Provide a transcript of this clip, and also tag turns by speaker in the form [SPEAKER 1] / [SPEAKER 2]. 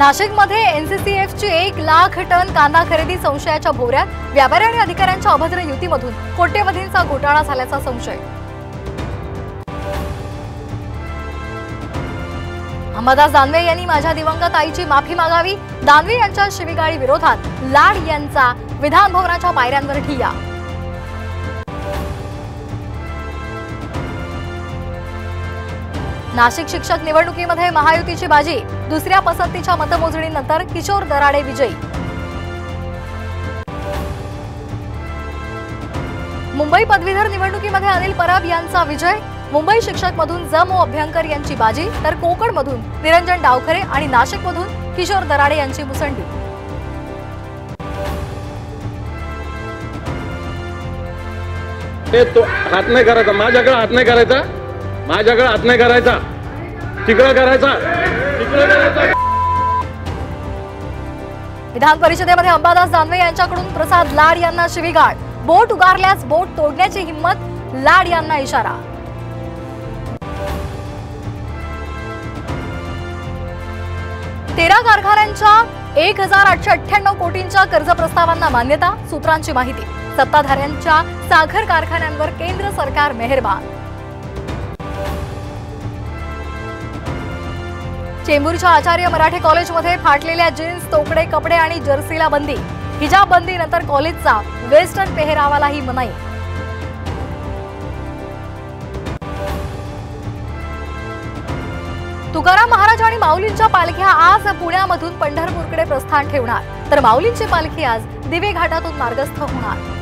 [SPEAKER 1] नाशिकमध्ये एनसीसीएफची 1 लाख टन कांदा खरेदी संशयाच्या भोवऱ्यात व्यापारी आणि अधिकाऱ्यांच्या अभद्र युतीमधून कोट्यवधींचा घोटाळा झाल्याचा संशय। अंबादास दानवे यांनी माझ्या दिवंगत आईची माफी मागावी। दानवे यांच्या शिवीगाळी विरोधात लाड यांचा विधान भवनाच्या पायऱ्यांवर ठिय्या। नाशिक शिक्षक निवडणुकीमध्ये महायुतीची बाजी, दुसऱ्या पसंतीच्या मतमोजणीनंतर किशोर दराडे विजयी। मुंबई पदवीधर निवडणुकीमध्ये अनिल परब यांचा विजय। मुंबई शिक्षक मधून जमो अभ्यंकर यांची बाजी, तर कोकण मधून निरंजन डावखरे आणि नाशिक मधून किशोर दराडे यांची मुसंडी।
[SPEAKER 2] तो हात नाही करायचा, माझ्याकडे हात नाही करायचा, माझ्याकडे हात नाही करायचा, तिकडे करायचा, तिकडे करायचा।
[SPEAKER 1] विधान परिषदेमध्ये अंबादास दानवे यांच्याकडून प्रसाद लाड यांना शिवीगाळ, बोट उगारल्यास बोट तोडण्याची हिम्मत, लाड यांना इशारा। तेरा कारखान्यांच्या 1898 कोटींच्या कर्ज प्रस्तावांना मान्यता, सूत्रांची माहिती। सत्ताधाऱ्यांच्या साखर कारखान्यांवर केंद्र सरकार मेहरबान। चेंबूरच्या आचार्य मराठे कॉलेजमध्ये फाटलेल्या जीन्स, तोकडे कपडे आणि जर्सीला बंदी। हिजाब बंदीनंतर कॉलेजचा वेस्टर्न पेहरावालाही मनाई। तुकाराम महाराज आणि माऊलींच्या पालख्या आज पुण्यामधून पंढरपूरकडे प्रस्थान ठेवणार, तर माऊलींची पालखी आज दिवे घाटातून मार्गस्थ होणार।